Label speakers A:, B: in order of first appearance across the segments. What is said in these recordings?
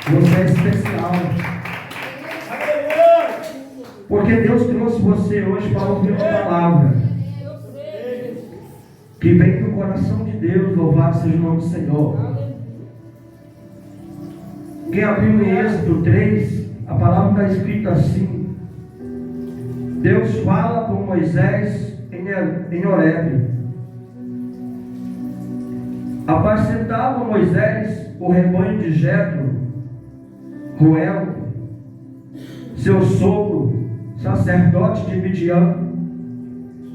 A: Você é especial. Porque Deus trouxe você hoje para ouvir uma palavra que vem do coração de Deus. Louvado seja o nome do Senhor. Quem abriu em Êxodo 3, a palavra está escrita assim: Deus fala com Moisés em Horebe. Apacentava Moisés o rebanho de Jetro, Ruel, seu sogro, sacerdote de Midian.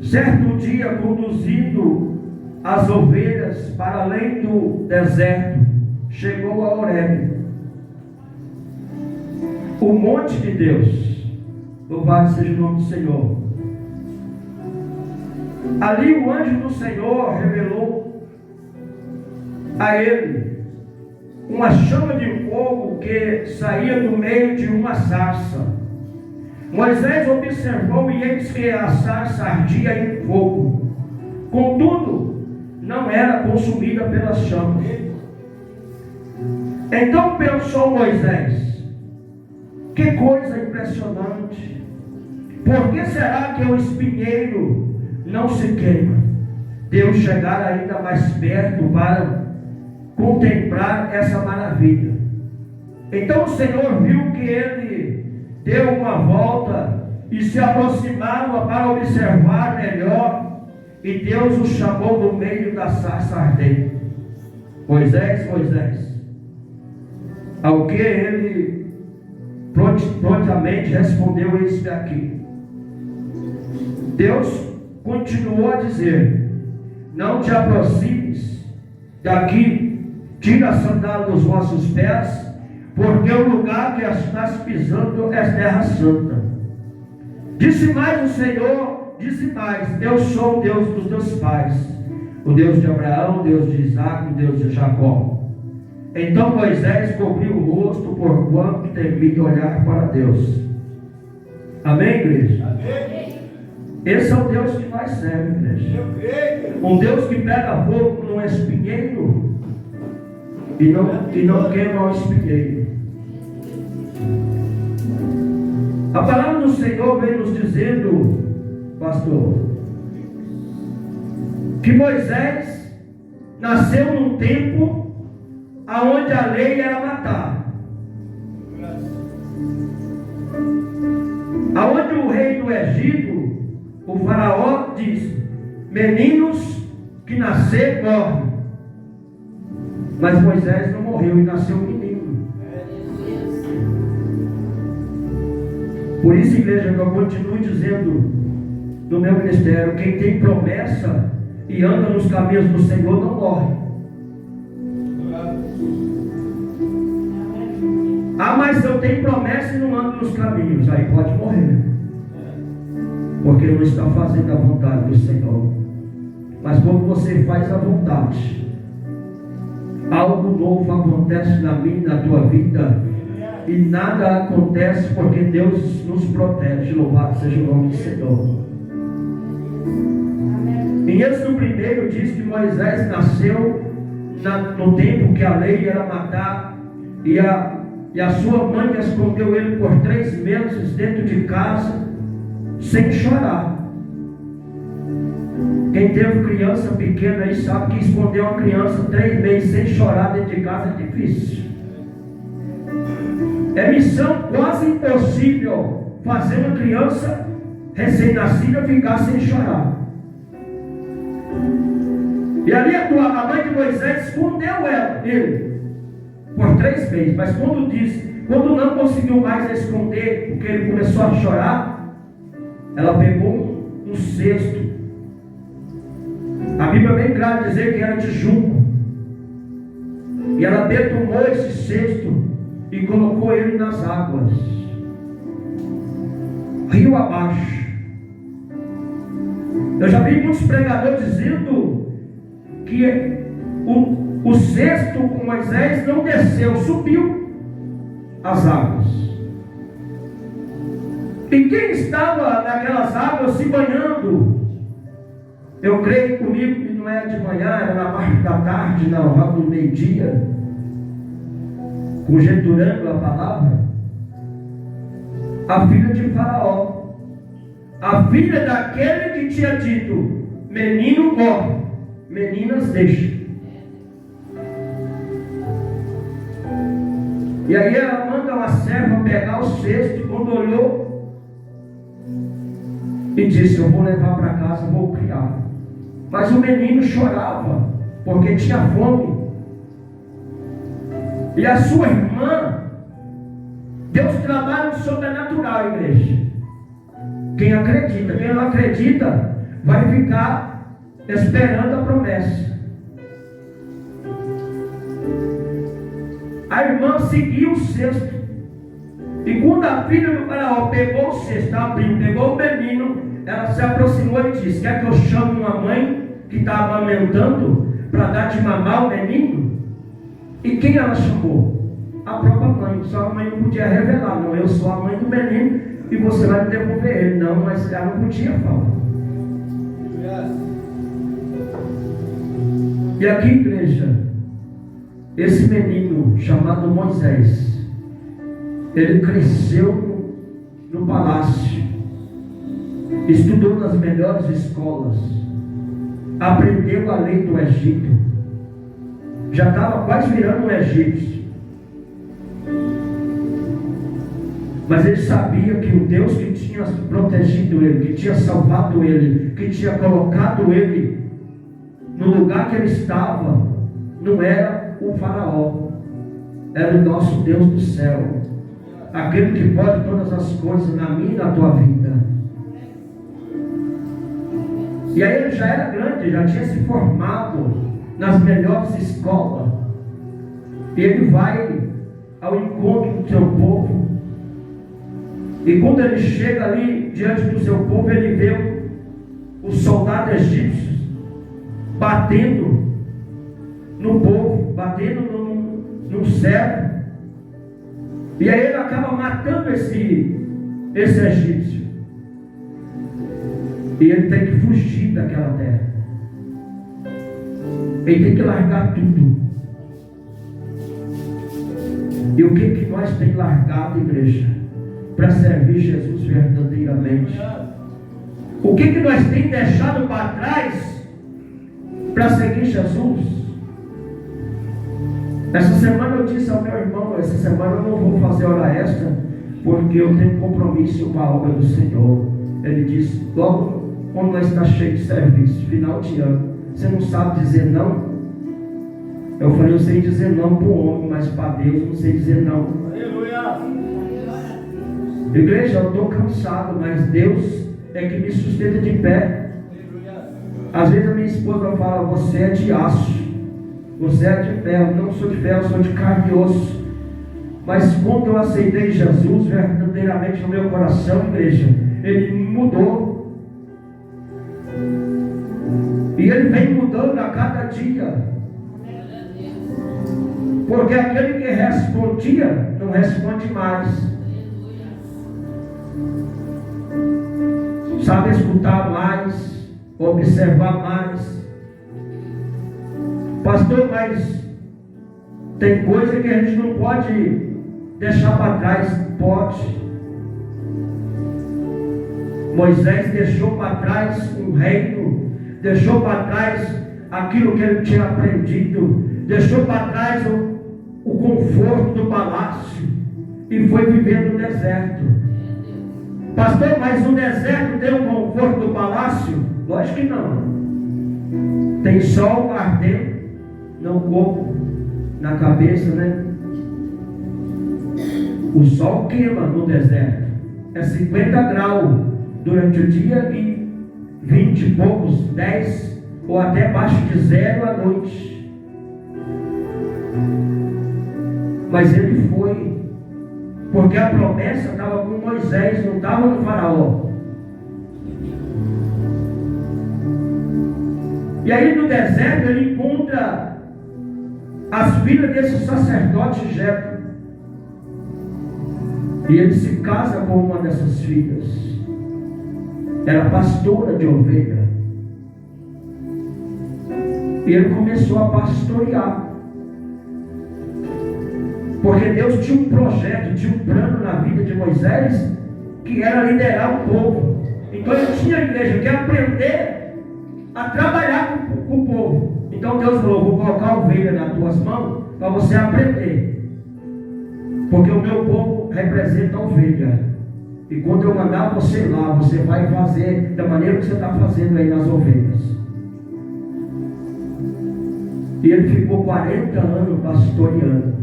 A: Certo dia, conduzindo as ovelhas para além do deserto, chegou a Horebe, o monte de Deus. Louvado seja o nome do Senhor. Ali o anjo do Senhor revelou a ele uma chama de fogo que saía do meio de uma sarça. Moisés observou e eis que a sarça ardia em fogo, contudo não era consumida pelas chamas. Então pensou Moisés: que coisa impressionante! Por que será que o espinheiro não se queima? Deus chegar ainda mais perto para contemplar essa maravilha. Então o Senhor viu que ele deu uma volta e se aproximava para observar melhor, e Deus o chamou do meio da sarça ardente: Moisés, Moisés. Ao que ele prontamente respondeu: eis-me aqui. Deus continuou a dizer: não te aproximes daqui, tira a sandália dos vossos pés, porque o lugar que estás pisando é terra santa. Disse mais o Senhor, disse mais: eu sou o Deus dos teus pais, o Deus de Abraão, o Deus de Isaac, o Deus de Jacó. Então Moisés cobriu o rosto, porquanto temia olhar para Deus. Amém, igreja? Amém. Esse é o Deus que nós serve, igreja. Um Deus que pega fogo num espinheiro e não queima o espinheiro. A palavra do Senhor vem nos dizendo, pastor, que Moisés nasceu num tempo aonde a lei era matar, aonde o rei do Egito, o faraó, diz: meninos que nascer morrem. Mas Moisés não morreu e nasceu um menino. Por isso, igreja, que eu continuo dizendo no meu ministério: quem tem promessa e anda nos caminhos do Senhor não morre. Ah, mas eu tenho promessa e não ando nos caminhos. Aí pode morrer, porque não está fazendo a vontade do Senhor. Mas quando você faz a vontade, algo novo acontece na minha e na tua vida. E nada acontece, porque Deus nos protege. Louvado seja o nome do Senhor. Em Êxodo 1 diz que Moisés nasceu no tempo que a lei era matar, e a sua mãe escondeu ele por 3 meses dentro de casa, sem chorar. Quem teve criança pequena aí sabe que esconder uma criança 3 meses sem chorar dentro de casa é difícil. É missão quase impossível fazer uma criança recém-nascida ficar sem chorar. E ali a mãe de Moisés escondeu ele por 3 meses. Mas quando não conseguiu mais esconder, porque ele começou a chorar, ela pegou um cesto. A Bíblia é bem clara dizer que era de junco. E ela detumou esse cesto e colocou ele nas águas, rio abaixo. Eu já vi muitos pregadores dizendo que o cesto com Moisés não desceu, subiu as águas. E quem estava naquelas águas se banhando, eu creio comigo que não era de manhã, era na parte da tarde, na hora do meio-dia. conjecturando a palavra, a filha de Faraó, a filha daquele que tinha dito: menino corre, meninas deixa. E aí ela manda uma serva pegar o cesto, quando olhou, e disse: eu vou levar para casa, vou criar. Mas o menino chorava, porque tinha fome. E a sua irmã, Deus trabalha no sobrenatural, igreja. Quem acredita, quem não acredita, vai ficar esperando a promessa. A irmã seguiu o cesto. E quando a filha do Faraó pegou o cesto, abriu, pegou o menino, ela se aproximou e disse: quer que eu chame uma mãe que está amamentando para dar de mamar o menino? E quem ela chamou? A própria mãe. Só a mãe não podia revelar: não, eu sou a mãe do menino e você vai me devolver ele. Não, mas ela não podia falar. E aqui, igreja, esse menino chamado Moisés, ele cresceu no palácio, estudou nas melhores escolas, aprendeu a lei do Egito, já estava quase virando um egípcio. Mas ele sabia que o Deus que tinha protegido ele, que tinha salvado ele, que tinha colocado ele no lugar que ele estava, não era o Faraó, era o nosso Deus do céu, aquele que pode todas as coisas na minha e na tua vida. E aí ele já era grande, já tinha se formado nas melhores escolas, e ele vai ao encontro do seu povo. E quando ele chega ali diante do seu povo, ele vê os soldados egípcios batendo no povo, batendo no céu. E aí ele acaba matando esse egípcio. E ele tem que fugir daquela terra. Ele tem que largar tudo. E o que nós temos largado, igreja, para servir Jesus verdadeiramente? O que nós temos deixado para trás para seguir Jesus? Essa semana eu disse ao meu irmão: essa semana eu não vou fazer hora extra, porque eu tenho compromisso com a obra do Senhor. Ele disse: logo quando nós está cheio de serviço, final de ano, você não sabe dizer não? Eu falei: eu sei dizer não para o homem, mas para Deus eu não sei dizer não. Aleluia! Igreja, eu estou cansado, mas Deus é que me sustenta de pé. Às vezes a minha esposa fala: você é de aço, você é de ferro. Eu não sou de ferro, eu sou de carne e osso. Mas quando eu aceitei Jesus verdadeiramente no meu coração, igreja, Ele me mudou. E Ele vem mudando a cada dia. Porque aquele que respondia, não responde mais. Sabe escutar mais, observar mais. Pastor, mas tem coisa que a gente não pode deixar para trás. Pode. Moisés deixou para trás um reino, deixou para trás aquilo que ele tinha aprendido, deixou para trás o conforto do palácio e foi viver no deserto. Pastor, mas o deserto tem o conforto do palácio? Lógico que não. Tem sol ardendo no corpo, na cabeça, né? O sol queima no deserto. É 50 graus durante o dia e 20 e poucos, 10 ou até abaixo de 0 à noite. Mas ele foi, porque a promessa estava com Moisés, não estava no Faraó. E aí no deserto ele encontra as filhas desse sacerdote Jetro. E ele se casa com uma dessas filhas. Era pastora de ovelha. E ele começou a pastorear. Porque Deus tinha um projeto, tinha um plano na vida de Moisés, que era liderar o povo. Então ele tinha a igreja que aprender a trabalhar com o povo. Então Deus falou: vou colocar a ovelha nas tuas mãos para você aprender. Porque o meu povo representa a ovelha. E quando eu mandar você lá, você vai fazer da maneira que você está fazendo aí nas ovelhas. E ele ficou 40 anos pastoreando.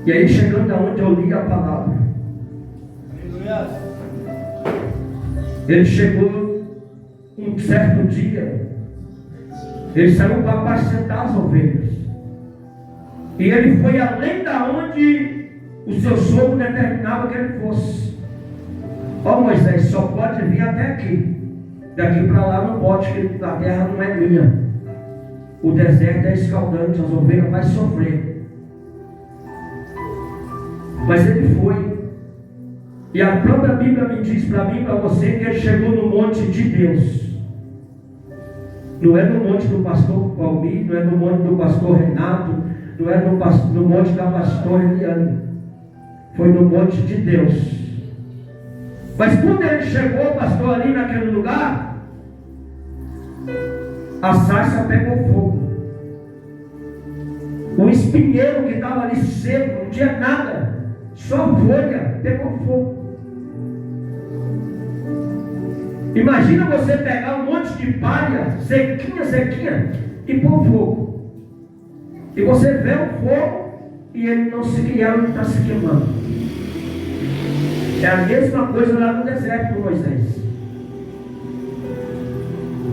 A: E aí, chegando aonde eu li a palavra, ele chegou um certo dia, ele saiu para apacentar as ovelhas. E ele foi além da onde o seu sogro determinava que ele fosse. Ó, Moisés, só pode vir até aqui. Daqui para lá não pode, porque a terra não é minha. O deserto é escaldante, as ovelhas vão sofrer. Mas ele foi. E a própria Bíblia me diz para mim e para você que ele chegou no monte de Deus. Não é no monte do pastor Palmir, não é no monte do pastor Renato, não é no monte da pastora Eliane. Foi no monte de Deus. Mas quando ele chegou, pastor, ali naquele lugar, a sarça pegou fogo. O espinheiro que estava ali seco, não tinha nada, só folha, pegou fogo. Imagina você pegar um monte de palha, sequinha, e pôr fogo. E você vê o fogo e ele não está se queimando. É a mesma coisa lá no deserto com Moisés.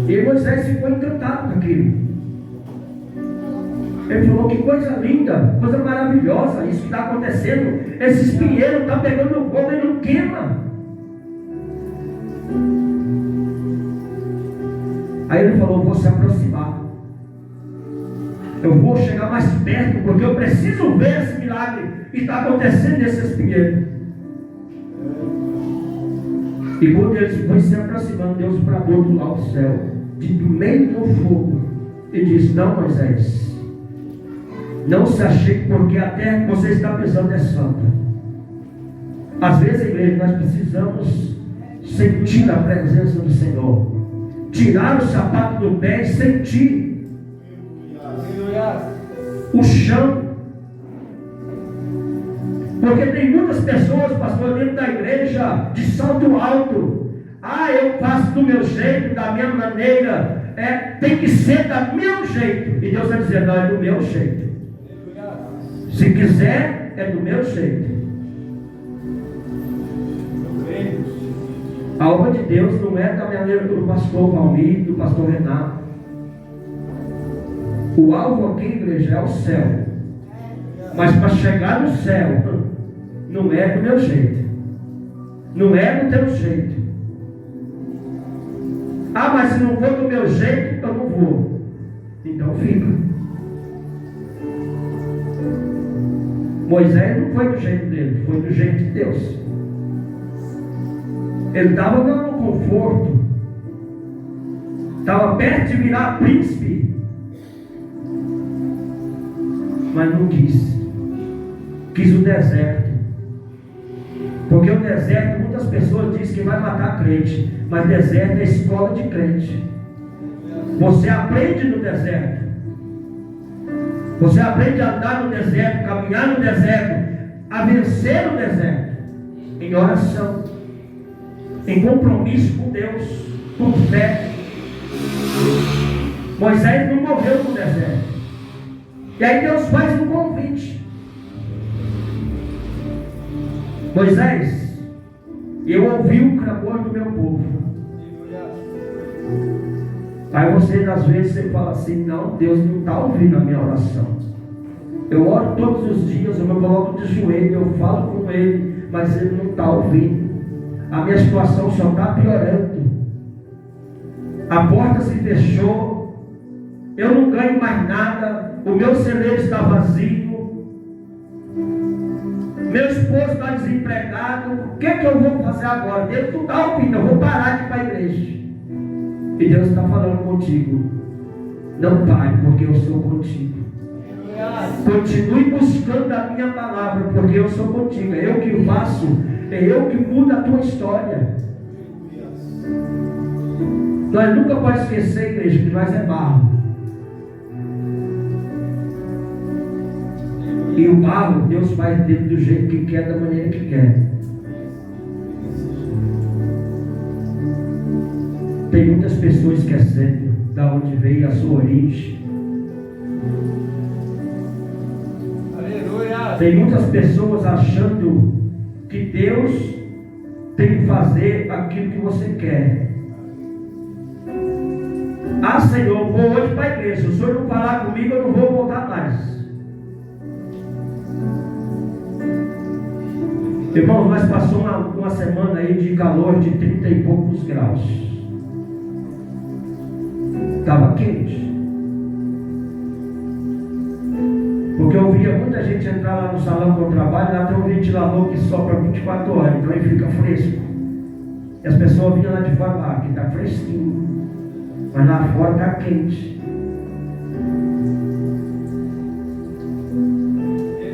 A: E Moisés ficou encantado com aquilo. Ele falou: que coisa linda, coisa maravilhosa, isso que está acontecendo. Esse espinheiro está pegando fogo e não queima. Aí ele falou: vou se aproximar. Eu vou chegar mais perto, porque eu preciso ver esse milagre que está acontecendo nesse espinheiro. E quando ele foi se aproximando, Deus bradou do lá do céu, do meio do fogo, e disse: não, Moisés, não se achegue, porque a terra que você está pisando é santa. Às vezes, igreja, nós precisamos sentir a presença do Senhor, tirar o sapato do pé e sentir o chão. Porque tem muitas pessoas, pastor, dentro da igreja, de salto alto. Eu faço do meu jeito, da minha maneira. Tem que ser do meu jeito. E Deus está dizendo: não, é do meu jeito. Se quiser, é do meu jeito. A obra de Deus não é da maneira do pastor Valmir, do pastor Renato. O alvo aqui, igreja, é o céu. Mas para chegar no céu, não é do meu jeito, não é do teu jeito. Mas se não for do meu jeito, eu não vou. Então fica. Moisés não foi do jeito dele, foi do jeito de Deus. Ele estava no conforto, estava perto de virar príncipe, mas não quis. Quis o deserto. Porque o deserto, muitas pessoas dizem que vai matar crente, mas deserto é escola de crente. Você aprende no deserto. Você aprende a andar no deserto, caminhar no deserto, a vencer o deserto, em oração, em compromisso com Deus, com fé. Moisés não morreu no deserto. E aí Deus faz um convite: Moisés, eu ouvi o clamor do meu povo. Aí às vezes você fala assim: não, Deus não está ouvindo a minha oração. Eu oro todos os dias, eu me coloco de joelho, eu falo com Ele, mas Ele não está ouvindo. A minha situação só está piorando. A porta se fechou, eu não ganho mais nada, o meu celeiro está vazio, meu esposo está desempregado. O que eu vou fazer agora? Deus não está ouvindo, eu vou parar de ir para a igreja. E Deus está falando contigo: Não pare, porque eu sou contigo. Continue buscando a minha palavra, porque eu sou contigo. É eu que faço, é eu que mudo a tua história. Nós nunca podemos esquecer, igreja, que nós é barro. E o barro, Deus faz dele do jeito que quer, da maneira que quer. Tem muitas pessoas esquecendo da onde veio a sua origem. Aleluia. Tem muitas pessoas achando que Deus tem que fazer aquilo que você quer. Ah, Senhor, vou hoje para a igreja. Se o Senhor não falar comigo, eu não vou voltar mais. Irmãos, nós passamos uma semana aí de calor de 30 e poucos graus. Estava quente. Porque eu via muita gente entrar lá no salão que eu trabalho, lá tem um ventilador que sopra 24 horas, então ele fica fresco. E as pessoas vinham lá de fora, que está fresquinho. Mas lá fora está quente.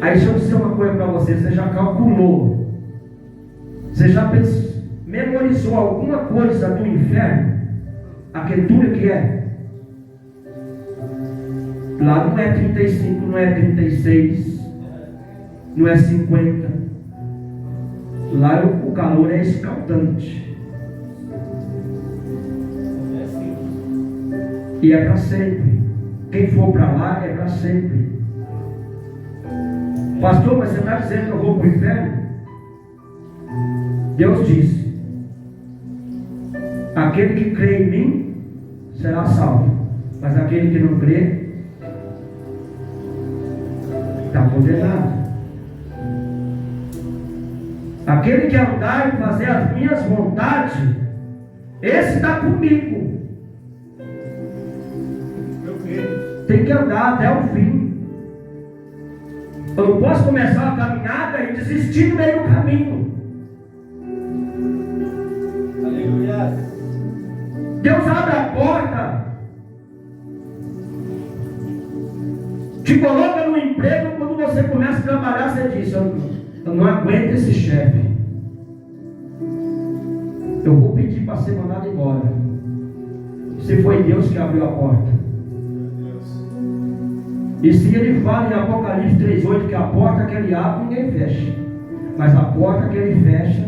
A: Aí deixa eu dizer uma coisa para você, você já calculou, você já memorizou alguma coisa do inferno? A criatura que é? Lá não é 35, não é 36, não é 50. Lá o calor é escaldante. E é para sempre. Quem for para lá é para sempre. Pastor, mas você está dizendo que eu vou para o inferno? Deus disse: aquele que crê em mim será salvo, mas aquele que não crê está condenado. Aquele que andar e fazer as minhas vontades, esse está comigo. Tem que andar até o fim. Eu não posso começar a caminhada e desistir no meio do caminho. Aleluia. Deus abre a porta, te coloca no emprego. Quando você começa a trabalhar, você diz: eu não aguento esse chefe, eu vou pedir para ser mandado embora. Se foi Deus que abriu a porta. E se ele fala em Apocalipse 3:8 que a porta que ele abre, ninguém fecha, mas a porta que ele fecha,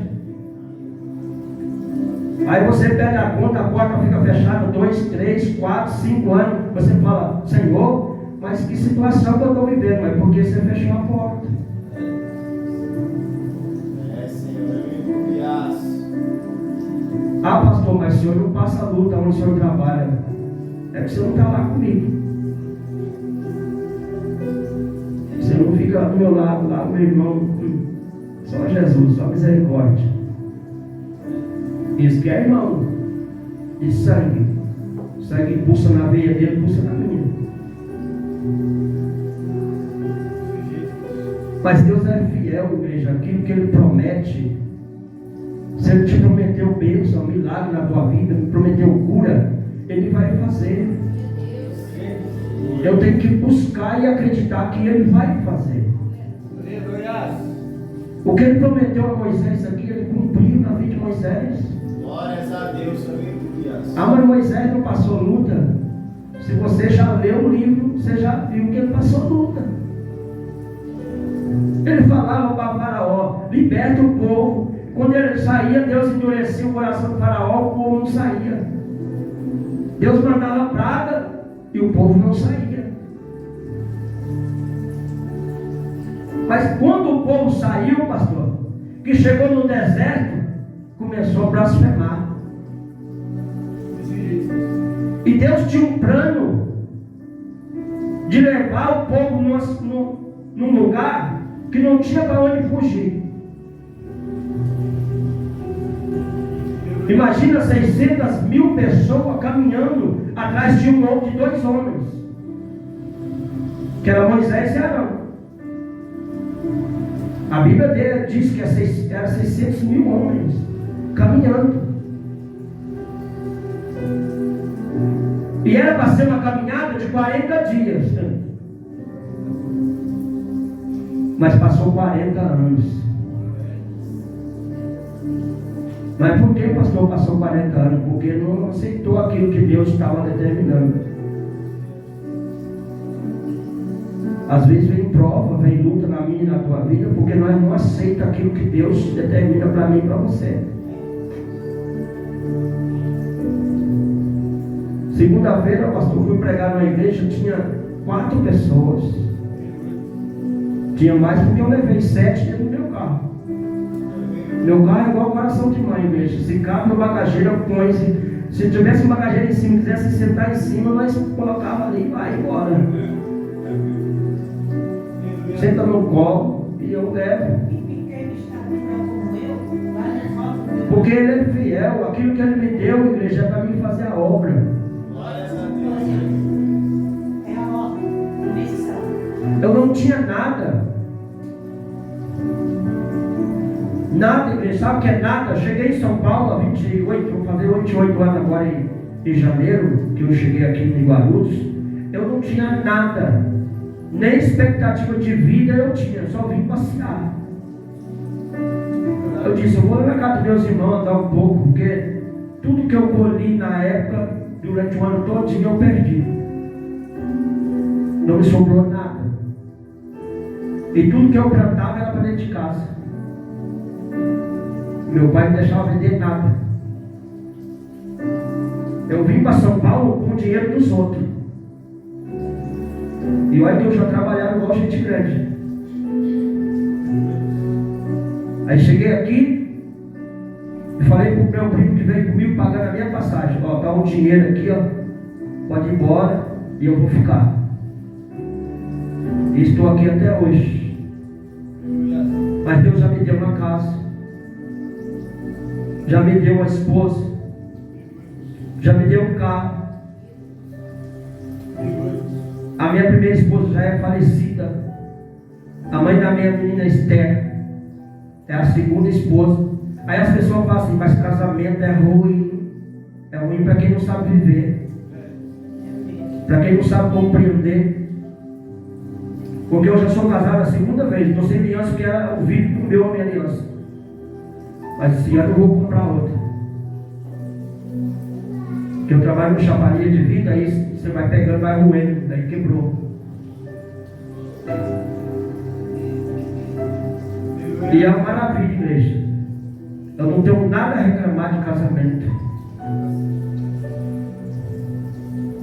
A: aí você pega a conta, a porta fica fechada 2, 3, 4, 5 anos. Você fala: Senhor, mas que situação que eu estou vivendo? Mas porque você fechou a porta. Ah, pastor, mas o senhor não passa a luta onde o senhor trabalha. É que o senhor não está lá comigo. Você não fica do meu lado, lá, meu irmão. Só Jesus, só misericórdia. Isso que é irmão. E sangue. Sangue pulsa na veia dele, pulsa na minha. Mas Deus é fiel, igreja. Aquilo que Ele promete. Se Ele te prometeu bênção, milagre na tua vida, prometeu cura, Ele vai fazer. Eu tenho que buscar e acreditar que Ele vai fazer. O que Ele prometeu a Moisés aqui, Ele cumpriu na vida de Moisés.
B: Glórias a Deus, aleluia.
A: Ah, mas Moisés não passou luta. Se você já leu o livro, você já viu que ele passou luta. Ele falava para Faraó: liberta o povo. Quando ele saía, Deus endurecia o coração do Faraó, o povo não saía. Deus mandava praga e o povo não saía. Mas quando o povo saiu, pastor, que chegou no deserto, começou a blasfemar. E Deus tinha um plano de levar o povo num lugar que não tinha para onde fugir. Imagina 600.000 pessoas caminhando atrás de um homem, de 2 homens, que era Moisés e Arão. A Bíblia dele diz que era 600.000 homens caminhando. E era para ser uma caminhada de 40 dias. Mas passou 40 anos. Mas por que o pastor passou 40 anos? Porque não aceitou aquilo que Deus estava determinando. Às vezes vem prova, vem luta na minha e na tua vida, porque nós não aceitamos aquilo que Deus determina para mim e para você. Segunda-feira, o pastor foi pregar na igreja, tinha 4 pessoas. Tinha mais porque eu levei 7 dentro do meu carro. Meu carro é igual coração de mãe, igreja. Se cabe no bagageiro, eu ponho. Se tivesse um bagageiro em cima, quisesse sentar em cima, nós colocava ali e vai embora. Senta no colo e eu levo. Porque Ele é fiel. Aquilo que Ele me deu, igreja, é para mim fazer a obra. Eu não tinha nada. Nada, igreja. Sabe o que é nada? Eu cheguei em São Paulo há 28, vou fazer 28 anos agora em janeiro, que eu cheguei aqui em Guarulhos. Eu não tinha nada. Nem expectativa de vida eu tinha. Eu só vim passear. Eu disse, eu vou na casa dos meus irmãos andar um pouco, porque tudo que eu colhi na época, durante o ano todo, eu perdi. Não me sobrou nada. E tudo que eu plantava era para dentro de casa. Meu pai não deixava vender nada. Eu vim para São Paulo com o dinheiro dos outros. E olha que eu já trabalhava igual gente grande. Aí cheguei aqui e falei para o meu primo que veio comigo pagando a minha passagem. Ó, tá um dinheiro aqui, ó. Pode ir embora e eu vou ficar. E estou aqui até hoje. Mas Deus já me deu uma casa. Já me deu uma esposa. Já me deu um carro. A minha primeira esposa já é falecida. A mãe da minha menina Esther é a segunda esposa. Aí as pessoas falam assim, mas casamento é ruim. É ruim para quem não sabe viver. Para quem não sabe compreender. Porque eu já sou casado a segunda vez. Estou sem aliança, porque era o vídeo do meu a minha aliança. Mas esse ano eu vou comprar outra. Porque eu trabalho no chaparia de vida, aí você vai pegando, vai roendo, daí quebrou. E é uma maravilha, igreja. Eu não tenho nada a reclamar de casamento.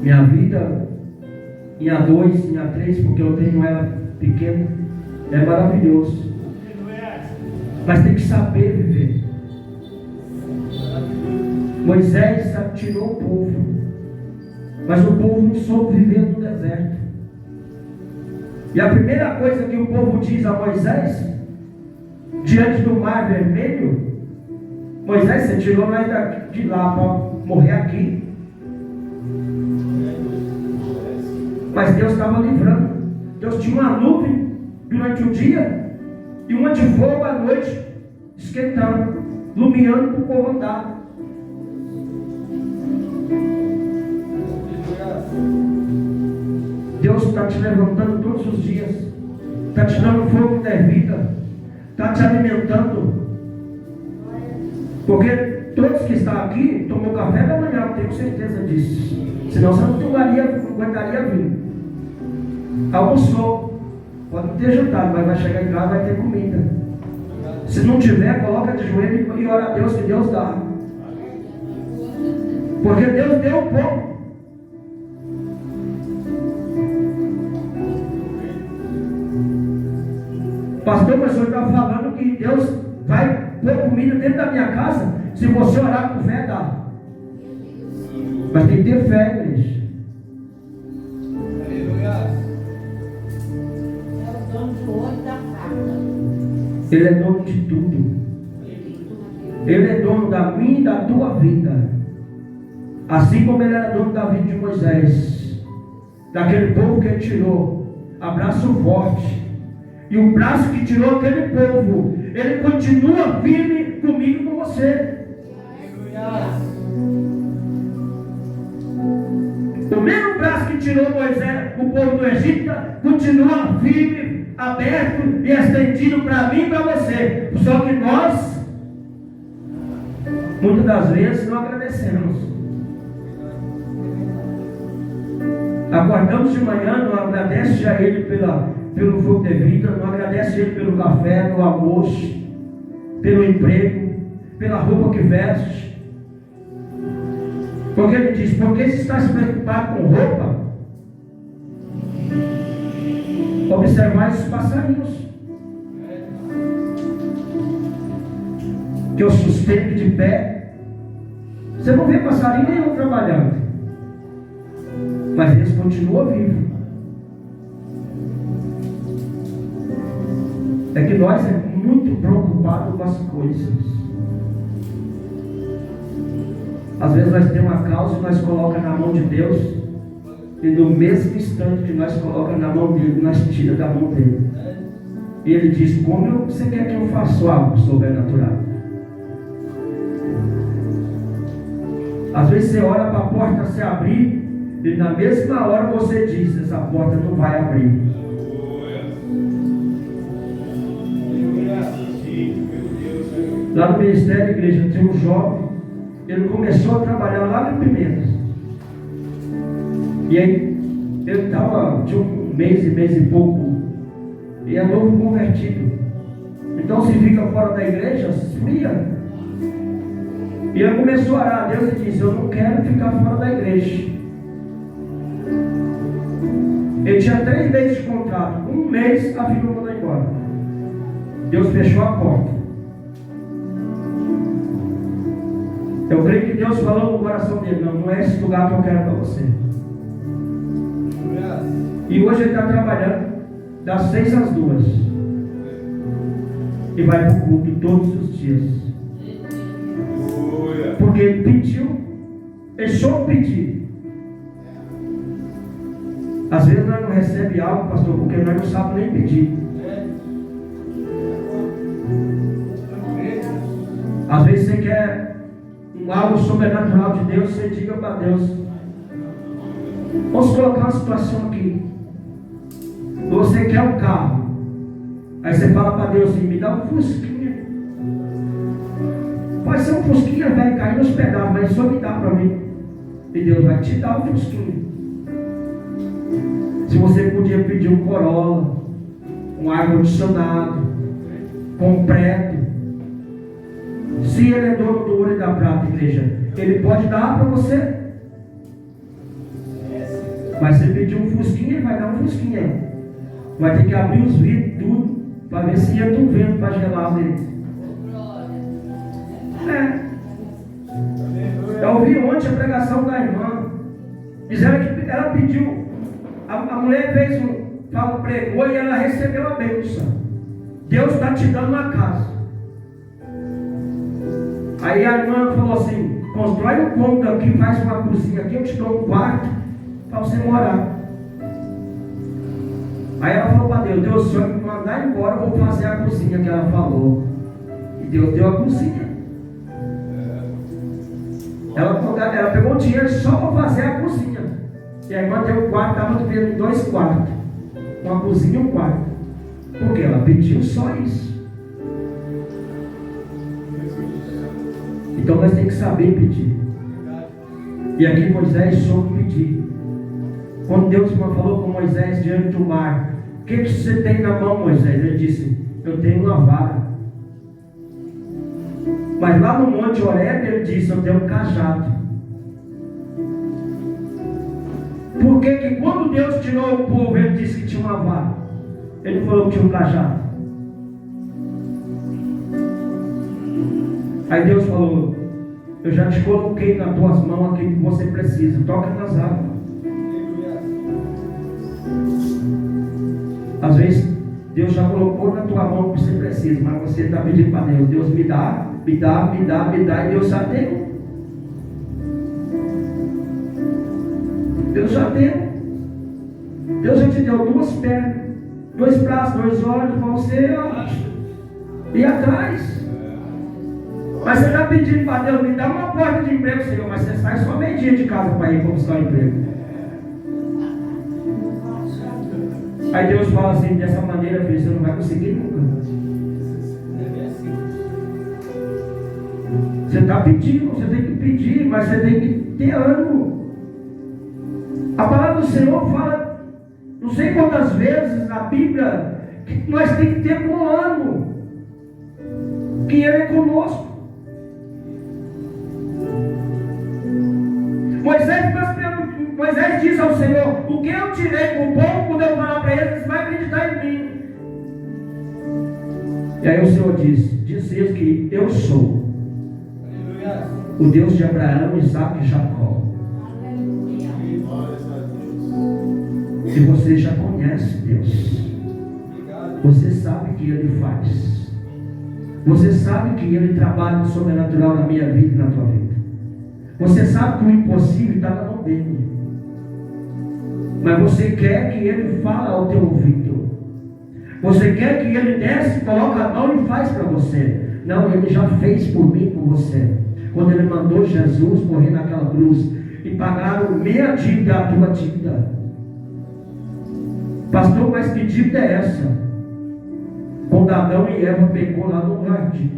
A: Minha vida, em A2, em A3, porque eu tenho ela pequena, é maravilhoso. Mas tem que saber viver. Moisés tirou o povo, mas o povo não soube viver no deserto. E a primeira coisa que o povo diz a Moisés, diante do mar vermelho: Moisés, você tirou nós de lá para morrer aqui. Mas Deus estava livrando. Deus tinha uma nuvem durante o dia e uma de fogo à noite, esquentando, iluminando para o povo andar. Deus está te levantando todos os dias, está te dando fogo da vida, está te alimentando. Porque todos que estão aqui tomou café da manhã, eu tenho certeza disso. Senão você não aguentaria vir. Almoçou, pode não ter jantado, mas vai chegar em casa, vai ter comida. Se não tiver, coloca de joelho e ora a Deus que Deus dá. Porque Deus deu um pouco. Pastor, mas o senhor está falando que Deus vai pôr comida dentro da minha casa? Se você orar com fé, dá. Mas tem que ter fé, igreja. Ele é dono de tudo. Ele é dono da minha e da tua vida. Assim como ele era dono da vida de Moisés, daquele povo que ele tirou. Abraço forte. E o braço que tirou aquele povo, ele continua firme comigo e com você. O tirou Moisés, o povo do Egito, continua firme, aberto e estendido para mim e para você. Só que nós, muitas das vezes, não agradecemos. Acordamos de manhã, não agradece a Ele pelo fogo de vida, não agradece a Ele pelo café, pelo almoço, pelo emprego, pela roupa que veste. Porque Ele diz: por que você está se preocupado com roupa? Observar esses passarinhos que eu sustento de pé. Você não vê passarinho nenhum trabalhando, mas eles continuam vivos. É que nós é muito preocupados com as coisas. Às vezes nós temos uma causa e nós colocamos na mão de Deus, e no mesmo instante que nós colocamos na mão dele, nós tiramos da mão dele. E ele diz: como você quer que eu faça algo sobrenatural? Às vezes você olha para a porta se abrir, e na mesma hora você diz: essa porta não vai abrir. Lá no ministério da igreja tem um jovem, ele começou a trabalhar lá em Pimentas. E aí ele estava de um mês e pouco, e é novo convertido. Então se fica fora da igreja, esfria. E ele começou a orar a Deus e disse: eu não quero ficar fora da igreja. Ele tinha 3 meses de contrato. 1 mês a filha mandou embora. Deus fechou a porta. Eu creio que Deus falou no coração dele: não é esse lugar que eu quero para você. E hoje ele está trabalhando das 6 às 2 e vai para o culto todos os dias, porque ele pediu, ele só pediu. Às vezes nós não recebemos algo, pastor, porque nós não sabemos nem pedir. Às vezes você quer algo sobrenatural de Deus, você diga para Deus: vamos colocar uma situação aqui. Você quer um carro, aí você fala para Deus assim: me dá um fusquinha. Pode ser um fusquinha, vai cair nos pedaços, mas só me dá para mim. E Deus vai te dar um fusquinha. Se você podia pedir um Corolla, um ar-condicionado, completo. Se Ele é dono do ouro e da prata, igreja, Ele pode dar para você. Mas se pedir um fusquinha, Ele vai dar um fusquinha. Vai ter que abrir os vidros, tudo, para ver se entra um vento para gelar dentro. Eu ouvi ontem a pregação da irmã. Dizendo que ela pediu, a mulher fez pregou e ela recebeu a bênção. Deus está te dando uma casa. Aí a irmã falou assim: constrói um cômodo aqui, faz uma cozinha aqui, eu te dou um quarto para você morar. Aí ela falou para Deus: Deus, se eu me mandar embora, eu vou fazer a cozinha que ela falou. E Deus deu a cozinha. Ela pegou o dinheiro só para fazer a cozinha. E a irmã deu um quarto, estava vivendo 2 quartos. Uma cozinha e um quarto. Porque ela pediu só isso. Então nós temos que saber pedir. E aqui Moisés soube pedir. Quando Deus falou com Moisés diante do mar: o que você tem na mão, Moisés? Ele disse: eu tenho uma vara. Mas lá no Monte Horebe ele disse: eu tenho um cajado. Por que quando Deus tirou o povo, ele disse que tinha uma vara? Ele não falou que tinha um cajado. Aí Deus falou: eu já te coloquei nas tuas mãos aquilo que você precisa. Toca nas águas. Às vezes Deus já colocou na tua mão o que você precisa, mas você está pedindo para Deus: Deus me dá, me dá, me dá, me dá. E Deus já deu. Deus já deu. Deus já te deu 2 pernas, 2 braços, 2 olhos para você ir atrás. Mas você está pedindo para Deus: me dá uma porta de emprego, Senhor. Mas você sai só meio-dia de casa para ir buscar um emprego. Aí Deus fala assim, dessa maneira, filho, você não vai conseguir nunca. Você está pedindo, você tem que pedir, mas você tem que ter ânimo. A palavra do Senhor fala, não sei quantas vezes na Bíblia, que nós temos que ter bom ânimo, que Ele é conosco. Moisés diz ao Senhor, o que eu tirei com o povo, quando eu falar para eles vai acreditar em mim. E aí o Senhor diz eles que eu sou o Deus de Abraão, Isaac e Jacó. E você já conhece Deus. Você sabe que Ele faz. Você sabe que Ele trabalha no sobrenatural na minha vida e na tua vida. Você sabe que o impossível está na mão dele. Mas você quer que Ele fale ao teu ouvido. Você quer que Ele desce, coloca a mão e faz para você. Não, Ele já fez por mim e por você. Quando Ele mandou Jesus morrer naquela cruz e pagar a minha dívida e a tua dívida. Pastor, mas que dívida é essa? Quando Adão e Eva pecou lá no jardim,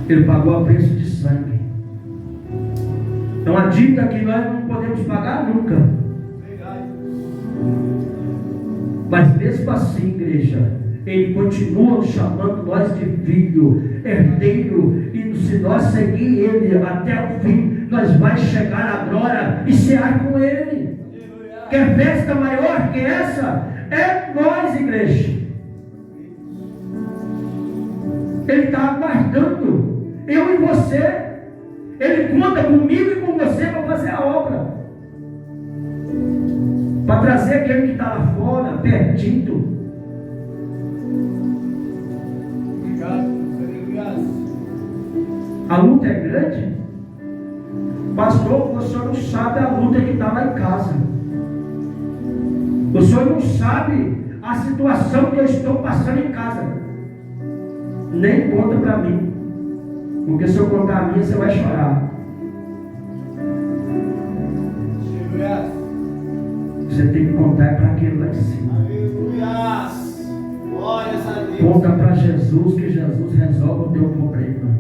A: Ele pagou a preço de sangue. É uma dívida que nós não podemos pagar nunca. Mas mesmo assim, igreja, Ele continua chamando nós de filho, herdeiro, e se nós seguir Ele até o fim, nós vamos chegar à glória e cear com Ele. Quer festa maior que essa? É nós, igreja. Ele está aguardando eu e você. Ele conta comigo e com você para fazer a obra, para trazer aquele que está lá fora, perdido. A luta é grande. Pastor, o senhor não sabe a luta que está lá em casa. O senhor não sabe a situação que eu estou passando em casa. Nem conta para mim. Porque se eu contar a minha, você vai chorar. Você tem que contar para aquele lá em cima. Conta para Jesus, que Jesus resolve o teu problema.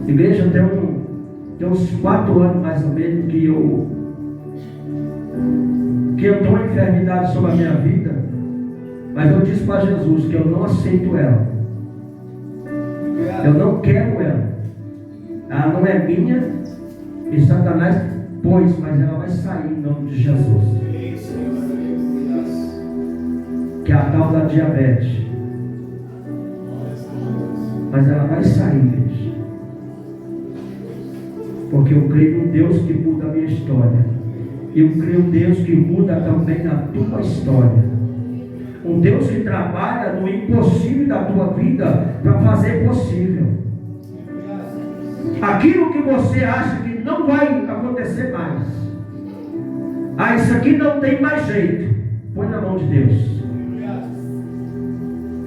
A: Igreja, tem uns 4 anos mais ou menos que eu tenho uma enfermidade sobre a minha vida. Mas eu disse para Jesus que eu não aceito ela. Eu não quero ela. Ela não é minha. E Satanás pôs, mas ela vai sair em nome de Jesus. Que é a tal da diabetes. Mas ela vai sair, gente. Porque eu creio num Deus que muda a minha história. E eu creio num Deus que muda também a tua história. Um Deus que trabalha no impossível da tua vida para fazer possível. Aquilo que você acha que não vai acontecer mais. Ah, isso aqui não tem mais jeito. Põe na mão de Deus.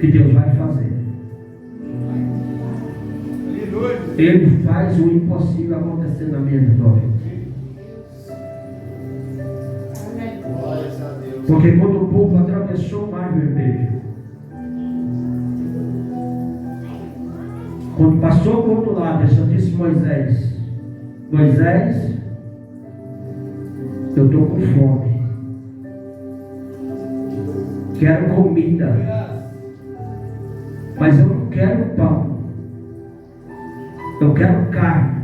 A: Que Deus vai fazer. Ele faz o impossível acontecer na minha vida. Porque quando o povo atravessou o mar vermelho, quando passou para o outro lado, eu disse Moisés, eu estou com fome, quero comida, mas eu não quero pão, eu quero carne.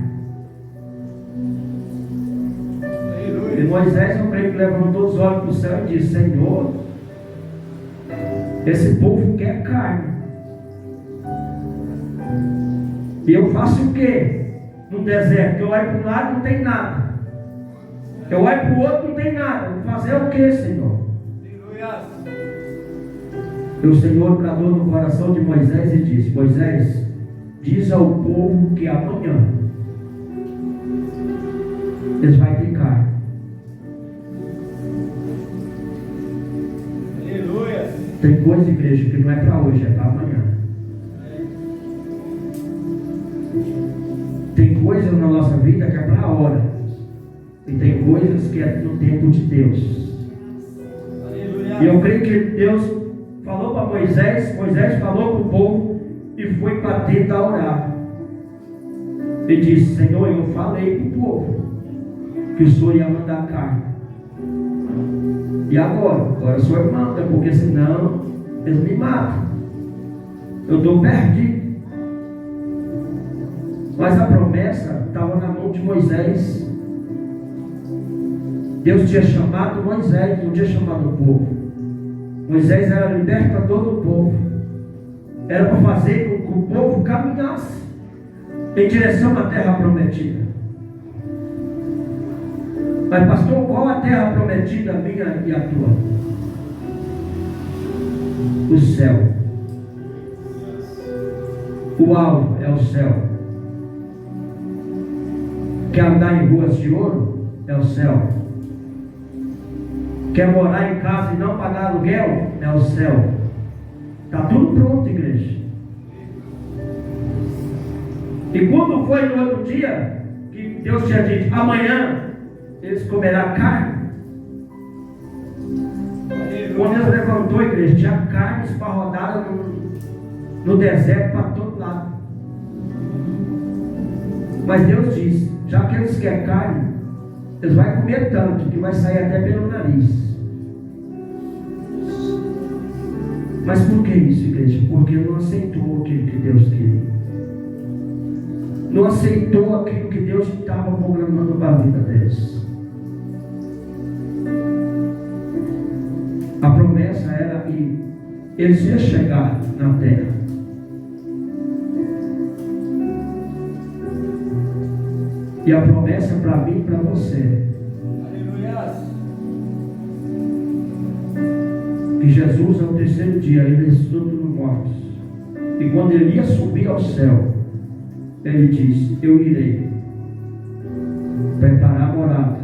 A: E Moisés, eu creio que levantou os olhos para o céu e disse: Senhor, esse povo quer carne. E eu faço o quê? No deserto, eu olho para um lado, não tem nada. Eu olho para o outro, não tem nada. Vou fazer o quê, Senhor? E o Senhor bradou no coração de Moisés e disse: Moisés, diz ao povo que amanhã eles vão ter carne. Tem coisa, igreja, que não é para hoje, é para amanhã. Tem coisa na nossa vida que é para a hora. E tem coisas que é no tempo de Deus. E eu creio que Deus falou para Moisés, Moisés falou para o povo e foi para tentar orar. E disse: Senhor, eu falei para o povo que o Senhor ia mandar carne. E agora? Agora o Senhor manda, porque senão eles me matam. Eu estou perdido. Mas a promessa estava na mão de Moisés. Deus tinha chamado Moisés, não tinha chamado o povo. Moisés era libertador do povo. Era para fazer com que o povo caminhasse em direção à terra prometida. Mas pastor, qual a terra prometida, minha e a tua? O céu. O alvo é o céu. Quer andar em ruas de ouro? É o céu. Quer morar em casa e não pagar aluguel? É o céu. Está tudo pronto, igreja. E quando foi no outro dia que Deus tinha dito: amanhã eles comerão carne. Quando Deus levantou, igreja, tinha carne esparrodada no deserto para todo lado. Mas Deus disse: já que eles querem carne, eles vão comer tanto que vai sair até pelo nariz. Mas por que isso, igreja? Porque não aceitou aquilo que Deus queria. Não aceitou aquilo que Deus estava programando para a vida deles. A promessa era que eles iam chegar na terra. E a promessa para mim e para você. Que Jesus, ao terceiro dia, ele ressuscitou dos mortos. E quando ele ia subir ao céu, ele disse: eu irei preparar a morada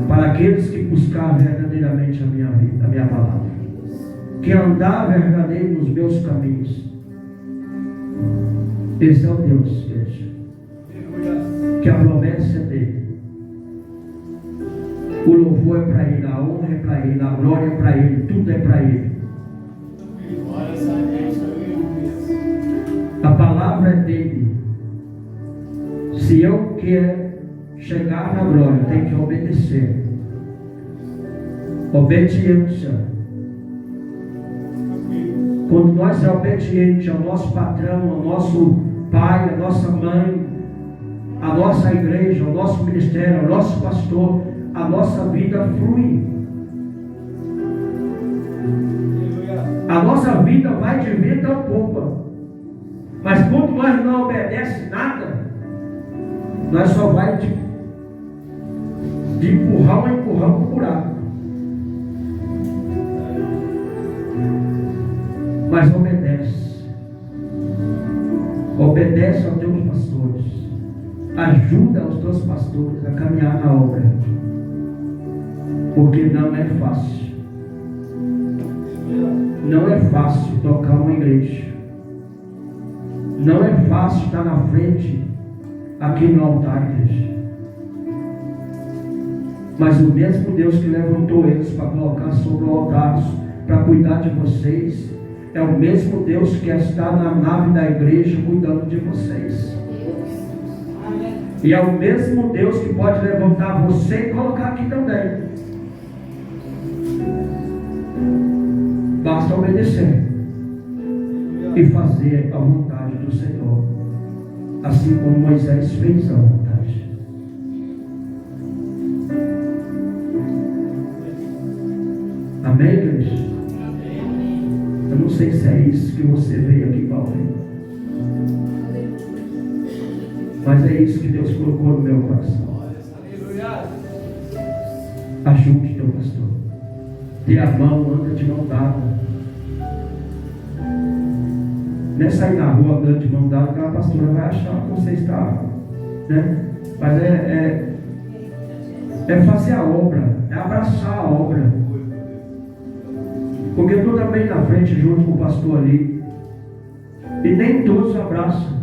A: para aqueles que buscar verdadeiramente a minha vida, a minha palavra, que andar verdadeiro nos meus caminhos. Esse é o Deus, igreja, que a promessa é dele. O louvor é para ele, a honra é para ele, a glória é para ele, tudo é para ele. A palavra é dele. Se eu quero chegar na glória, eu tenho que obedecer. Obediência. Quando nós somos obedientes ao nosso patrão, ao nosso pai, à nossa mãe, à nossa igreja, ao nosso ministério, ao nosso pastor, a nossa vida flui. A nossa vida vai de vento a popa. Mas quando nós não obedecemos nada, nós só vai de empurrão a empurrão para o buraco. Mas obedece. Obedece aos teus pastores. Ajuda os teus pastores a caminhar na obra. Porque não é fácil. Não é fácil tocar uma igreja. Não é fácil estar na frente aqui no altar, igreja. Mas o mesmo Deus que levantou eles para colocar sobre o altar, para cuidar de vocês, é o mesmo Deus que está na nave da igreja cuidando de vocês. E é o mesmo Deus que pode levantar você e colocar aqui também. Basta obedecer e fazer a vontade do Senhor, assim como Moisés fez a vontade. Amém, igreja? Eu não sei se é isso que você veio aqui para ouvir, mas é isso que Deus colocou no meu coração. Ajude teu pastor. Dê a mão, anda de mão dada. Não é sair na rua andando de mão dada, que a pastora vai achar que você está, né? Mas é fazer a obra, é abraçar a obra. Porque eu estou também na frente junto com o pastor ali, e nem todos abraçam.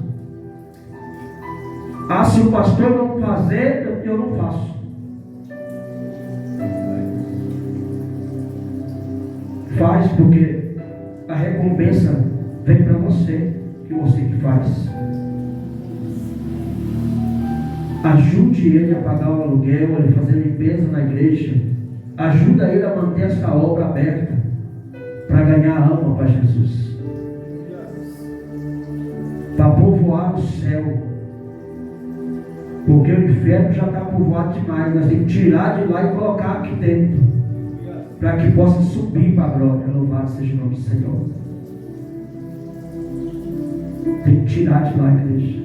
A: Ah, se o pastor não fazer, eu não faço. Faz, porque a recompensa vem para você, que você que faz. Ajude ele a pagar o aluguel, ele fazer limpeza na igreja. Ajuda ele a manter essa obra aberta para ganhar alma para Jesus, para povoar o céu, porque o inferno já está povoado demais. Nós temos que tirar de lá e colocar aqui dentro, para que possa subir para a glória. Louvado seja o nome do Senhor. Tem que tirar de lá, igreja,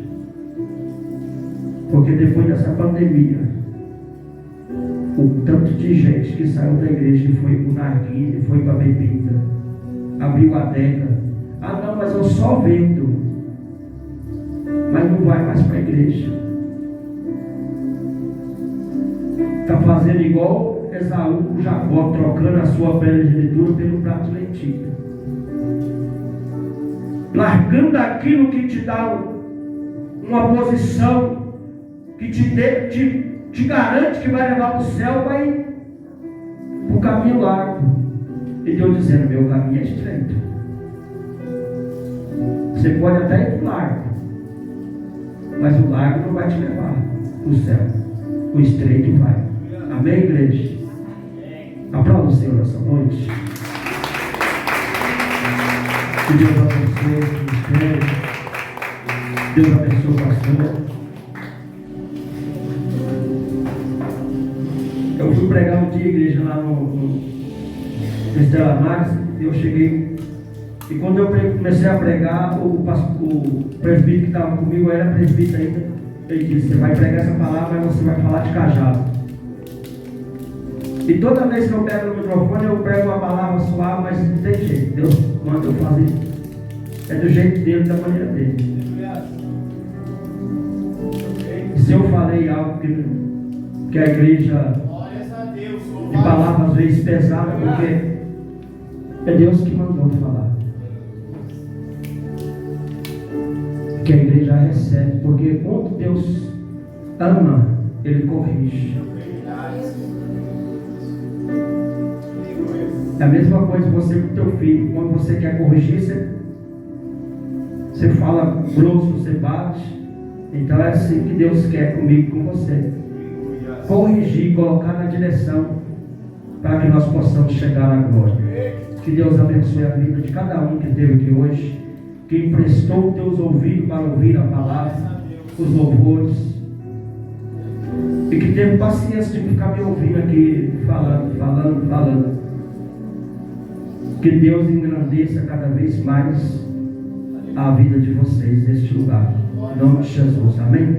A: porque depois dessa pandemia, o tanto de gente que saiu da igreja e foi para o narguilé, foi para a bebida, abriu a adega. Ah não, mas eu só vendo, mas não vai mais para a igreja. Está fazendo igual Esaú, Jacó, trocando a sua pele de leitura pelo prato de lentilha, largando aquilo que te dá uma posição, que te garante que vai levar para o céu, vai para o caminho largo. E Deus dizendo: meu caminho é estreito. Você pode até ir para o largo, mas o largo não vai te levar para o céu. O estreito vai. Amém, igreja? Aplauda o Senhor nessa noite. Que Deus abençoe o ministério. Deus abençoe o pastor. Eu fui pregar um dia, igreja, lá no Estela Maris. Eu cheguei, e quando eu comecei a pregar, o presbítero que estava comigo era presbítero ainda. Ele disse: você vai pregar essa palavra, mas você vai falar de cajado. E toda vez que eu pego no microfone, eu prego uma palavra suave, mas não tem jeito. Deus manda eu fazer. É do jeito dele, da maneira dele. E se eu falei algo que a igreja, de palavras às vezes pesadas, porque é Deus que mandou falar, que a igreja recebe, porque quando Deus ama, Ele corrige. É a mesma coisa você com o teu filho. Quando você quer corrigir, você fala grosso, você bate. Então é assim que Deus quer comigo, com você. Corrigir, colocar na direção, para que nós possamos chegar à glória. Que Deus abençoe a vida de cada um que esteve aqui hoje, que emprestou teus ouvidos para ouvir a palavra, os louvores, e que teve paciência de ficar me ouvindo aqui, falando. Que Deus engrandeça cada vez mais a vida de vocês neste lugar. Em nome de Jesus. Amém?